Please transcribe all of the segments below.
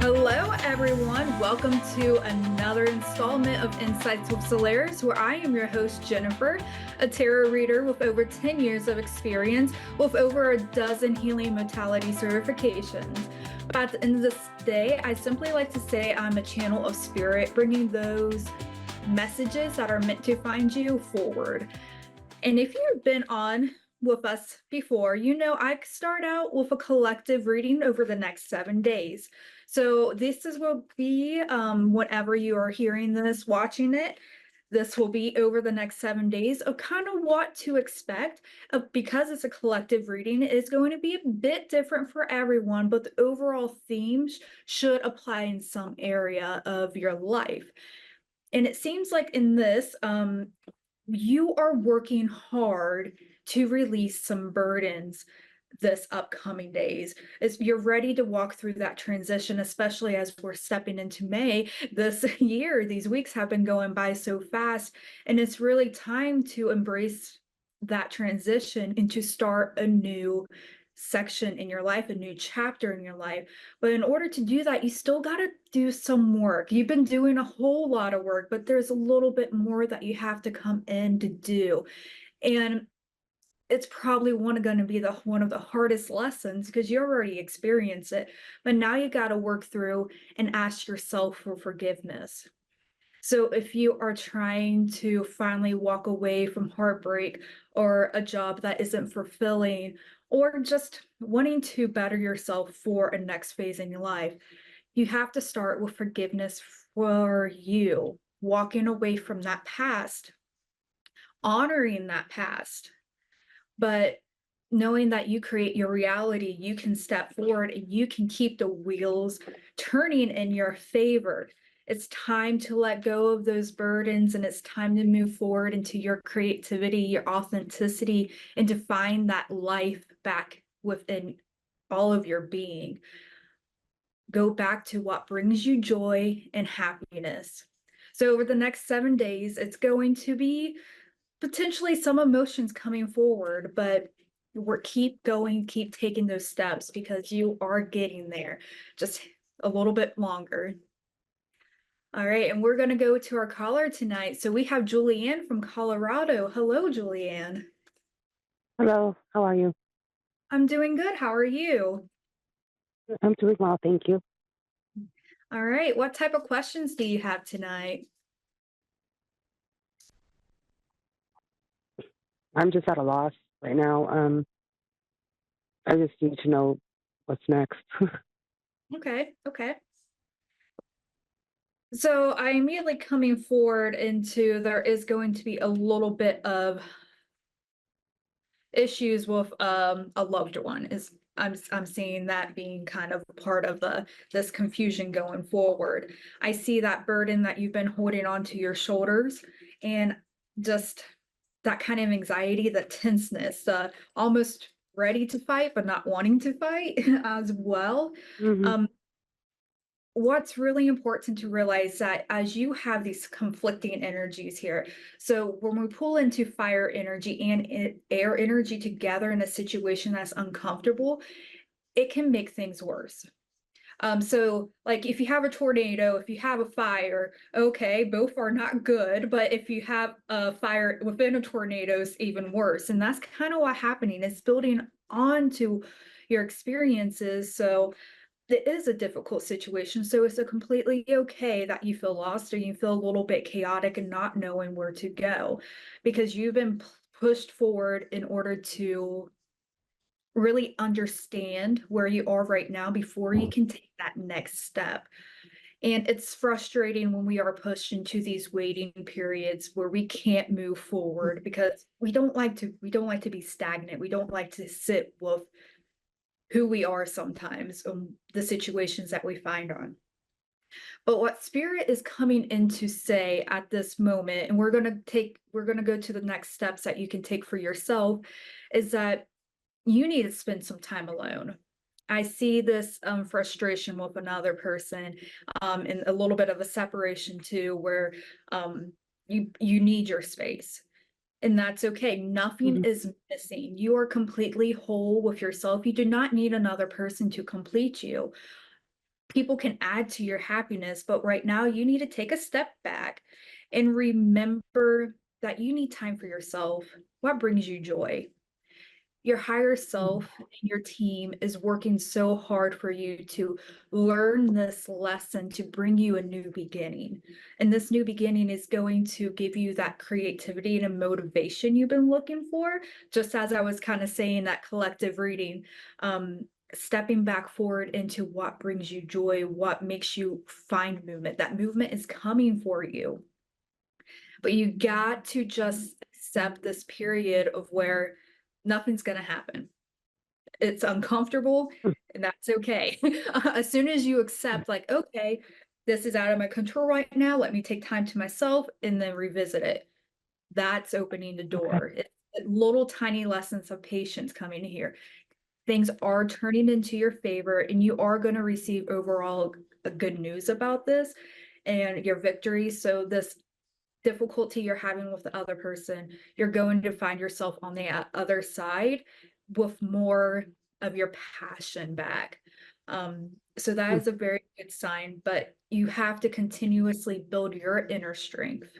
Hello, everyone. Welcome to another installment of Insights with Soularis, where I am your host, Jennifer, a tarot reader with over 10 years of experience, with over a dozen healing modality certifications. But at the end of this day, I simply like to say I'm a channel of spirit, bringing those messages that are meant to find you forward. And if you've been on with us before, you know I start out with a collective reading over the next 7 days. So will be whenever you are hearing this, watching it, this will be over the next 7 days of kind of what to expect. Because it's a collective reading, it is going to be a bit different for everyone, but the overall themes should apply in some area of your life. And it seems like in this, you are working hard to release some burdens this upcoming days. As you're ready to walk through that transition, especially as we're stepping into May this year. These weeks have been going by so fast, and it's really time to embrace that transition and to start a new section in your life, a new chapter in your life. But in order to do that, you still got to do some work. You've been doing a whole lot of work, but there's a little bit more that you have to come in to do. And it's probably going to be one of the hardest lessons because you already experienced it, but now you got to work through and ask yourself for forgiveness. So if you are trying to finally walk away from heartbreak or a job that isn't fulfilling, or just wanting to better yourself for a next phase in your life, you have to start with forgiveness for you, walking away from that past, honoring that past, but knowing that you create your reality. You can step forward and you can keep the wheels turning in your favor. It's time to let go of those burdens, and it's time to move forward into your creativity, your authenticity, and to find that life back within all of your being. Go back to what brings you joy and happiness. So over the next 7 days, it's going to be potentially some emotions coming forward, but keep going, keep taking those steps because you are getting there, just a little bit longer. All right, and we're going to go to our caller tonight. So we have Julianne from Colorado. Hello, Julianne. Hello, how are you? I'm doing good. How are you? I'm doing well, thank you. All right, what type of questions do you have tonight? I'm just at a loss right now. I just need to know what's next. Okay. So I immediately coming forward into there is going to be a little bit of issues with a loved one. Is I'm seeing that being kind of part of this confusion going forward. I see that burden that you've been holding onto your shoulders, and just that kind of anxiety, that tenseness, almost ready to fight but not wanting to fight as well. hmm Um, what's really important to realize that as you have these conflicting energies here, so when we pull into fire energy and air energy together in a situation that's uncomfortable, it can make things worse. So like if you have a tornado, if you have a fire, okay, both are not good, but if you have a fire within a tornado, it's even worse. And that's kind of what's happening. It's building onto your experiences. So it is a difficult situation. So it's a completely okay that you feel lost or you feel a little bit chaotic and not knowing where to go, because you've been pushed forward in order to really understand where you are right now before you can take that next step. And it's frustrating when we are pushed into these waiting periods where we can't move forward because we don't like to be stagnant. We don't like to sit with who we are sometimes, the situations that we find on. But what spirit is coming in to say at this moment, and we're going to go to the next steps that you can take for yourself, is that you need to spend some time alone. I see this frustration with another person, and a little bit of a separation too, where you need your space. And that's okay. Nothing hmm is missing. You are completely whole with yourself. You do not need another person to complete you. people can add to your happiness, but right now you need to take a step back and remember that you need time for yourself. What brings you joy? Your higher Mhm. self and your team is working so hard for you to learn this lesson to bring you a new beginning. And this new beginning is going to give you that creativity and a motivation you've been looking for. Just as I was kind of saying, that collective reading, stepping back forward into what brings you joy, what makes you find movement. That movement is coming for you. But you got to just accept this period of where nothing's going to happen. It's uncomfortable, and that's okay. As soon as you accept, like, okay, this is out of my control right now, let me take time to myself and then revisit it. That's opening the Okay. door. It's little tiny lessons of patience coming here. Things are turning into your favor, and you are going to receive overall good news about this and your victory. So, this difficulty you're having with the other person, you're going to find yourself on the other side with more of your passion back. So that Mm. is a very good sign, but you have to continuously build your inner strength.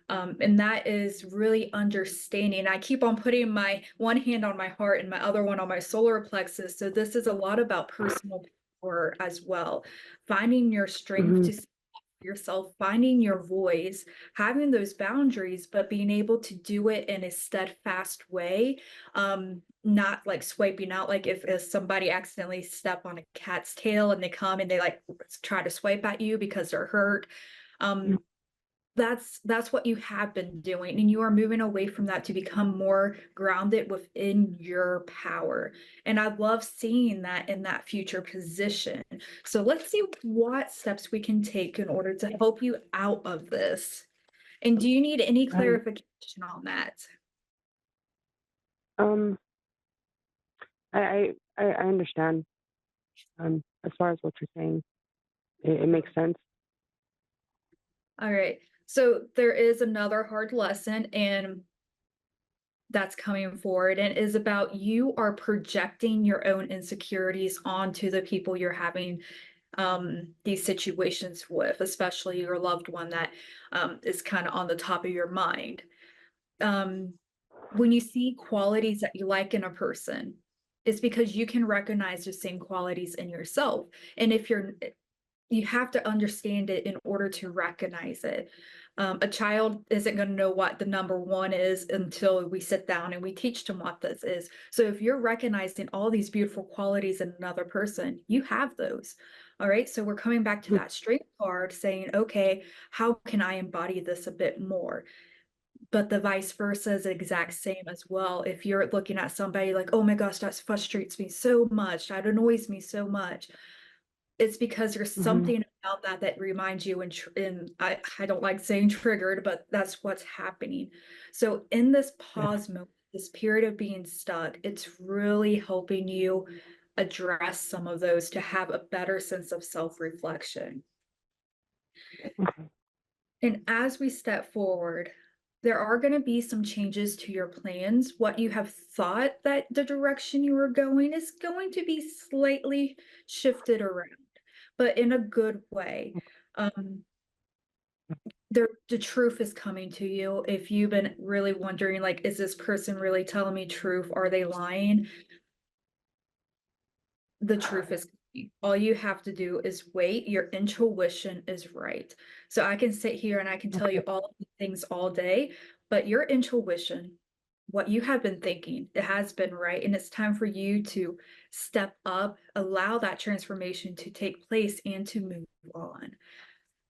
And that is really understanding. I keep on putting my one hand on my heart and my other one on my solar plexus. So this is a lot about personal power as well. Finding your strength Mhm. to yourself, finding your voice, having those boundaries, but being able to do it in a steadfast way, not like swiping out. Like if somebody accidentally step on a cat's tail and they come and they like try to swipe at you because they're hurt. Mm. Um, that's what you have been doing, and you are moving away from that to become more grounded within your power. And I love seeing that in that future position. So let's see what steps we can take in order to help you out of this. And do you need any Right. clarification on that? Um, I understand. As far as what you're saying, it makes sense. All right. So there is another hard lesson, and that's coming forward, and is about you are projecting your own insecurities onto the people you're having these situations with, especially your loved one that is kind of on the top of your mind. Um, when you see qualities that you like in a person, it's because you can recognize the same qualities in yourself. And if you're you have to understand it in order to recognize it. A child isn't going to know what the number one is until we sit down and we teach them what this is. So if you're recognizing all these beautiful qualities in another person, you have those. All right. So we're coming back to Mm. that strength card saying, okay, how can I embody this a bit more? But the vice versa is the exact same as well. If you're looking at somebody like, oh my gosh, that frustrates me so much, that annoys me so much, it's because there's Mhm. something about that that reminds you and I don't like saying triggered, but that's what's happening. So in this Yeah. pause moment, this period of being stuck, it's really helping you address some of those to have a better sense of self-reflection. Okay. And as we step forward, there are going to be some changes to your plans. What you have thought that the direction you were going is going to be slightly shifted around, but in a good way. Um, the truth is coming to you. If you've been really wondering, like, is this person really telling me truth? Are they lying? The truth is coming. All you have to do is wait. Your intuition is right. So I can sit here and I can tell you Okay. all of the things all day, but your intuition, what you have been thinking, it has been right. And it's time for you to step up, allow that transformation to take place and to move on.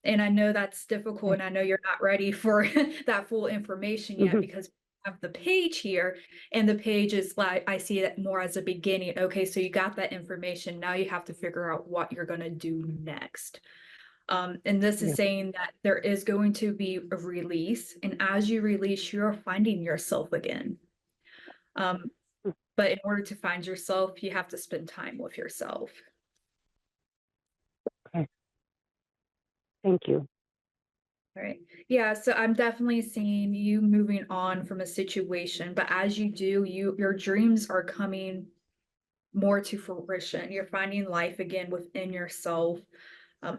And I know that's difficult, Okay. and I know you're not ready for that full information yet Mhm. because we have the page here, and the page is like I see it more as a beginning. Okay, so you got that information. Now you have to figure out what you're going to do next. And this is Yeah. saying that there is going to be a release, and as you release, you're finding yourself again. Um, Mm. but in order to find yourself, you have to spend time with yourself. Okay. Thank you. Right. Yeah, so I'm definitely seeing you moving on from a situation, but as you do, your dreams are coming more to fruition. You're finding life again within yourself.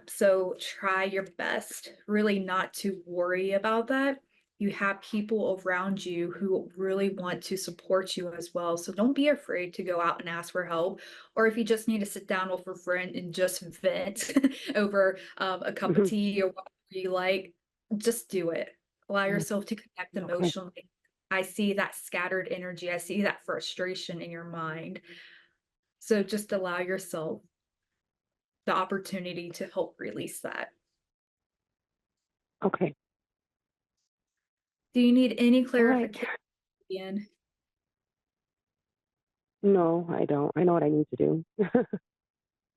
So try your best really not to worry about that. You have people around you who really want to support you as well. So don't be afraid to go out and ask for help. Or if you just need to sit down with a friend and just vent over a cup of Mhm. tea or whatever you like, just do it. Allow Yeah. yourself to connect Okay. emotionally. I see that scattered energy. I see that frustration in your mind. So just allow yourself the opportunity to help release that. Okay. Do you need any All right. clarification? No, I don't. I know what I need to do.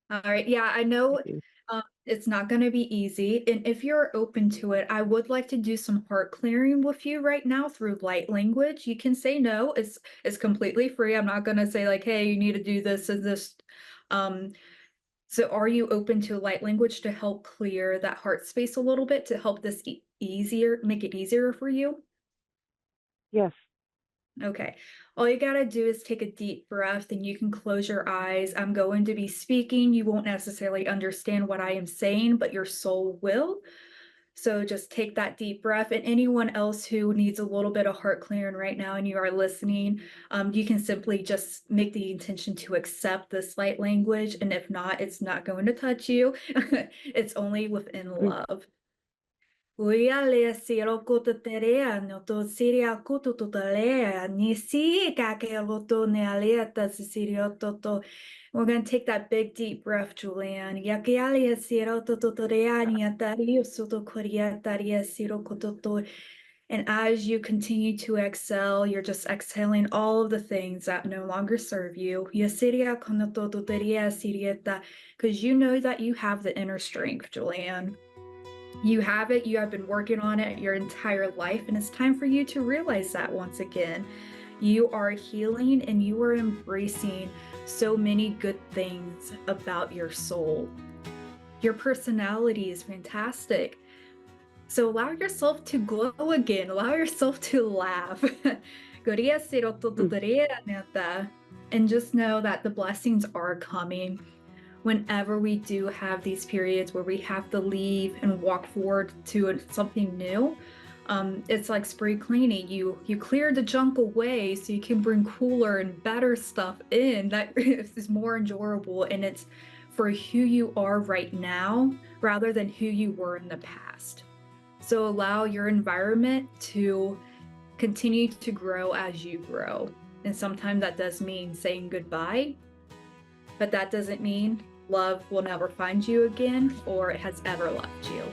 All right. Yeah, I I know do. it's not going to be easy. And if you're open to it, I would like to do some heart clearing with you right now through light language. You can say no. It's completely free. I'm not going to say like, hey, you need to do this and this. Um, so are you open to light language to help clear that heart space a little bit to help this easier, make it easier for you? Yes. Okay. All you got to do is take a deep breath and you can close your eyes. I'm going to be speaking. You won't necessarily understand what I am saying, but your soul will. So just take that deep breath. And anyone else who needs a little bit of heart clearing right now and you are listening, you can simply just make the intention to accept this light language. And if not, it's not going to touch you. It's only within Mhm. love. Uiale siro kututerea no to siria kutututalea ni si kake loto ne aleata sirio toto. We're going to take that big deep breath, Julianne. Yakiale siro tututorea ni atario soto korea taria siro kututo. And as you continue to exhale, you're just exhaling all of the things that no longer serve you. Yasiria konotototeria sirieta, because you know that you have the inner strength, Julianne. You have it, you have been working on it your entire life, and it's time for you to realize that once again. You are healing and you are embracing so many good things about your soul. Your personality is fantastic. So allow yourself to glow again, allow yourself to laugh. Mm. And just know that the blessings are coming whenever we do have these periods where we have to leave and walk forward to something new. It's like spring cleaning. You clear the junk away so you can bring cooler and better stuff in that is more enjoyable, and it's for who you are right now rather than who you were in the past. So allow your environment to continue to grow as you grow. And sometimes that does mean saying goodbye, but that doesn't mean love will never find you again or it has ever left you.